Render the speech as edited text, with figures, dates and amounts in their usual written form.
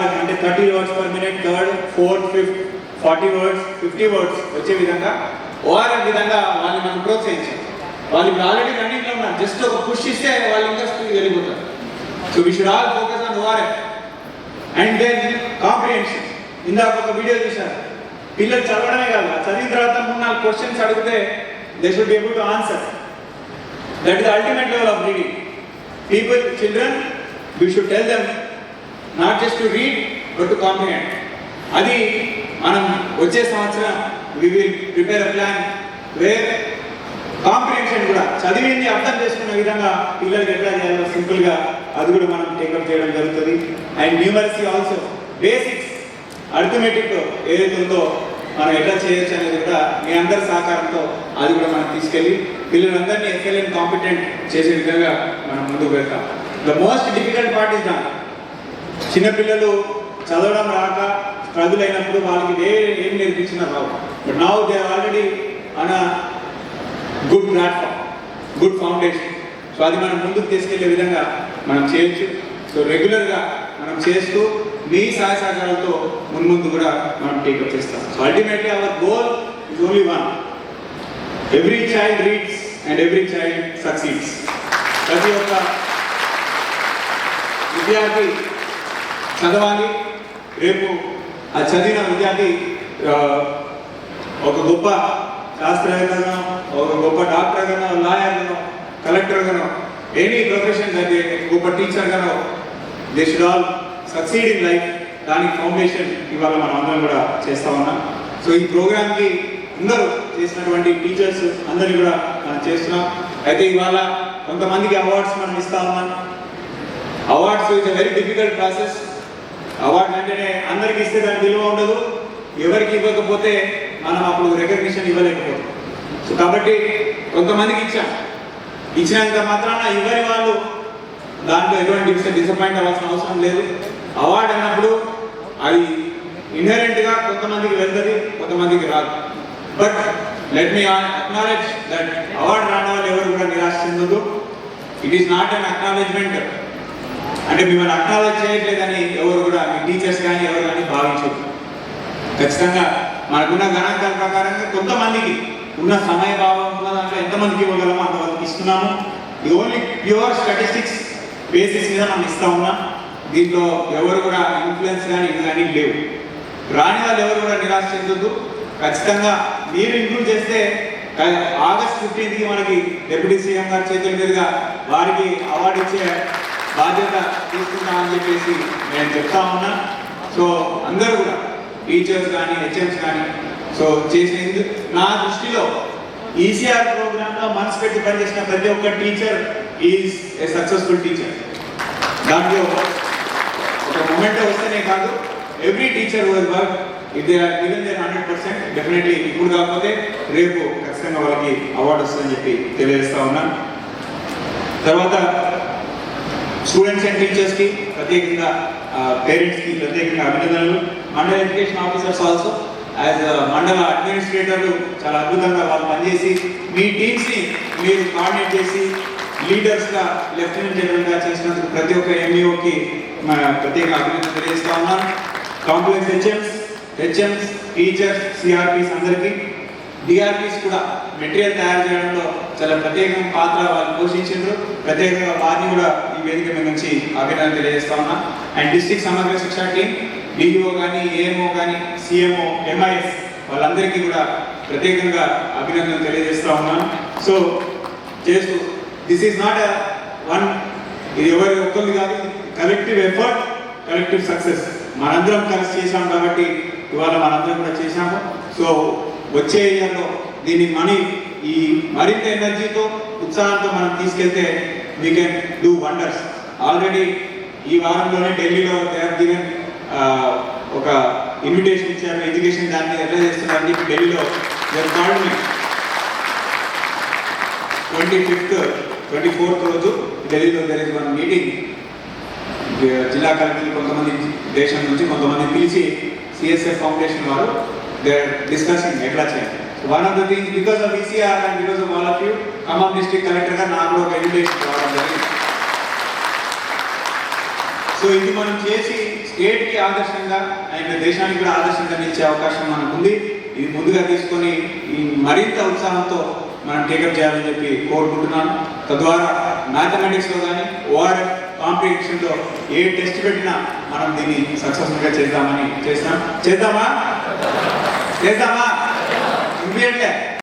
సారథ్యం అంటే 30 words per minute, third, fourth, fifth, 40 words, 50 words వచ్చే విధంగా ఓఆర్ఎఫ్ విధంగా వాళ్ళని మనం ప్రోత్సహించాం. వాళ్ళు ఇప్పుడు ఆల్రెడీ రన్నింగ్లో ఉన్నారు, జస్ట్ ఒక పుష్ ఇస్తే వాళ్ళు ఇంకా స్పీడ్ వెళ్ళిపోతారు. So we should all focus on ORF. And then comprehension. ఇందాక ఒక వీడియో చూశారు, పిల్లలు చదవడమే కాదు, చదివిన తర్వాత 3-4 questions అడిగితే they should be able to answer. That is the ultimate level of reading. People, children, we should tell them not just to read but to comprehend. అది మనం వచ్చే సంవత్సరం we will prepare a plan where comprehension కూడా చదివింది అర్థం చేసుకున్న విధంగా పిల్లలకి ఎట్లా చేయాలో సింపుల్గా అది కూడా మనం టేకప్ చేయడం జరుగుతుంది. And numeracy also, basics arithmetic ఏదైతే ఉందో మనం ఎట్లా చేయొచ్చు అనేది కూడా మీ అందరి సహకారంతో అది కూడా మనం తీసుకెళ్ళి పిల్లలందరినీ ఎక్సలెంట్ కాంపిటెంట్ చేసే విధంగా మనం ముందుకు వెళ్తాం. The most difficult part is that చిన్నపిల్లలు చదవడం రాక స్ట్రగుల్ అయినప్పుడు వాళ్ళకి ఏం నేర్పించినా రావు. But now they are already on a good platform, good foundation. So అది మనం ముందుకు తీసుకెళ్లే విధంగా మనం చేయొచ్చు. సో రెగ్యులర్గా మనం చేస్తూ మీ సహాయ సహకారాలతో ముందు కూడా మనం టేకప్ చేస్తాం. So ultimately our goal is only one, every child reads and every child succeeds. ప్రతి ఒక్క విద్యార్థి చదవాలి. రేపు ఆ చదివిన విద్యార్థి ఒక గొప్ప శాస్త్రవేత్తగానో, ఒక గొప్ప డాక్టర్గానో, లాయర్గానో, కలెక్టర్గానో, ఎనీ ప్రొఫెషన్ అయితే గొప్ప టీచర్గానో, they should all succeed in life. దానికి ఫౌండేషన్ ఇవాళ మనం అందరం కూడా చేస్తా ఉన్నాం. సో ఈ ప్రోగ్రామ్కి అందరూ చేసినటువంటి టీచర్స్ అందరినీ కూడా మనం చేస్తున్నాం. అయితే ఇవాళ కొంతమందికి అవార్డ్స్ మనం ఇస్తా ఉన్నాం. Awards is a very difficult process. Award అంటేనే అందరికి ఇస్తే దాని విలువ ఉండదు, ఎవరికి ఇవ్వకపోతే మనం అప్పుడు రికగ్నిషన్ ఇవ్వలేకపోతాం. సో కాబట్టి కొంతమందికి ఇచ్చినంత మాత్రాన ఇవ్వని వాళ్ళు దాంట్లో ఎటువంటి డిసప్పాయింట్ అవ్వాల్సిన అవసరం లేదు. అవార్డు అన్నప్పుడు అది ఇన్హెరెంట్గా కొంతమందికి వెళ్తుంది, కొంతమందికి రాదు. But let me acknowledge that award రాని వాళ్ళు ఎవరు కూడా నిరాశ చెందదు. It is not an acknowledgement, అంటే మిమ్మల్ని అక్నాలెడ్జ్ చేయట్లేదని ఎవరు కూడా మీ టీచర్స్ కానీ ఎవరు కానీ భావించదు. ఖచ్చితంగా మనకున్న గణాంకాల ప్రకారంగా కొంతమందికి ఉన్న సమయ భావం ఉన్న దాంట్లో ఎంతమందికి ఇవ్వగలమో అంతమందికి ఇస్తున్నాము. ఈ ఓన్లీ ప్యూర్ స్టాటిస్టిక్స్ బేసిస్ మీద మనం ఇస్తా ఉన్నాం. దీంట్లో ఎవరు కూడా ఇన్ఫ్లుయెన్స్ కానీ ఇది కానీ లేవు. రాని వాళ్ళు ఎవరు కూడా నిరాశ చెందొద్దు. ఖచ్చితంగా మీరు ఇంక్లూడ్ చేస్తే ఆగస్ట్ 15కి మనకి డిప్యూటీ సీఎం గారి చేతుల మీదుగా వారికి అవార్డు ఇచ్చే బాధ్యత తీసుకుంటామని చెప్పేసి నేను చెప్తా ఉన్నా. సో అందరూ కూడా టీచర్స్ కానీ హెచ్ఎంస్ కానీ సో చేసేది నా దృష్టిలో ఈసీఆర్ ప్రోగ్రామ్లో మనసు పెట్టి పనిచేసిన ప్రతి ఒక్క teacher is a successful teacher. దాంట్లో ఒక మూమెంట్ వస్తేనే కాదు, every teacher was work if they are given their 100%, definitely ఇప్పుడు కాకపోతే రేపు ఖచ్చితంగా వాళ్ళకి అవార్డు వస్తుందని చెప్పి తెలియజేస్తా ఉన్నాను. తర్వాత స్టూడెంట్స్ అండ్ టీచర్స్కి ప్రత్యేకంగా, పేరెంట్స్కి ప్రత్యేకంగా అభినందనలు. మండల ఎడ్యుకేషన్ ఆఫీసర్స్ ఆల్సో యాజ్ మండల అడ్మినిస్ట్రేటర్లు చాలా అద్భుతంగా వాళ్ళు పనిచేసి మీ టీమ్స్ని మీరు కోఆర్డినేట్ చేసి లీడర్స్గా లెఫ్టినెంట్ జనరల్గా చేసినందుకు ప్రతి ఒక్క ఎంఈఓకి ప్రత్యేక అభినందనలు తెలియజేస్తా ఉన్నాను. కాంప్లెక్స్ హెచ్ఎంస్, టీచర్స్, సిఆర్పీస్ అందరికీ, డిఆర్పీస్ కూడా మెటీరియల్ తయారు చేయడంలో చాలా ప్రత్యేకమైన పాత్ర వాళ్ళు పోషించారు. ప్రత్యేకంగా వారిని కూడా ఈ వేదిక మీద నుంచి అభినందనలు తెలియజేస్తా ఉన్నా. అండ్ డిస్ట్రిక్ట్ సమగ్ర శిక్షా టీం, డిఈఓ కానీ, ఏఎంఓ కానీ, సిఎంఓ, ఎంఐఎస్ వాళ్ళందరికీ కూడా ప్రత్యేకంగా అభినందనలు తెలియజేస్తా ఉన్నాను. సో చేస్తూ దిస్ ఈజ్ నాట్ వన్, ఇది ఎవరి ఒక్కరిది కాదు, కలెక్టివ్ ఎఫర్ట్, కలెక్టివ్ సక్సెస్. మనందరం కలిసి చేశాం కాబట్టి ఇవాళ మనందరం కూడా చేశాము. సో వచ్చే ఇయర్లో దీన్ని ఈ మరింత ఎనర్జీతో, ఉత్సాహంతో మనం తీసుకెళ్తే we can do wonders. Already ఈ వారంలోనే ఢిల్లీలో దే హావ్ గివెన్ ఒక ఇన్విటేషన్ ఇచ్చారు, ఎడ్యుకేషన్ దాన్ని ఎట్లా చేస్తున్నారని చెప్పి ఢిల్లీలో they called me 25th, 24th రోజు ఢిల్లీలో దెర్ ఇస్ వన్ మీటింగ్. జిల్లా కలెక్టర్లు కొంతమంది దేశం నుంచి కొంతమంది పిలిచి సిఎస్ఎఫ్ ఫౌండేషన్ వారు దే ఆర్ డిస్కసింగ్ ఎట్లా చేయాలి. One of the things because of ECR and because of all of you, Khammam district కలెక్టర్గా నాకు ఒక ఇన్విటేషన్ రావడం జరిగింది. సో సో ఇది మనం చేసి స్టేట్కి ఆదర్శంగా అండ్ దేశానికి కూడా ఆదర్శంగా నిలిచే అవకాశం మనకు ఉంది. ఇది ముందుగా తీసుకొని ఈ మరింత ఉత్సాహంతో మనం టేకప్ చేయాలని చెప్పి కోరుకుంటున్నాను. తద్వారా మ్యాథమెటిక్స్లో కానీ ఓఆర్ఎఫ్ కాంపిటీషన్లో ఏ టెస్ట్ పెట్టినా మనం దీన్ని సక్సెస్ఫుల్గా చేద్దామా? చేద్దామా? ఇమ్మీడియట్లే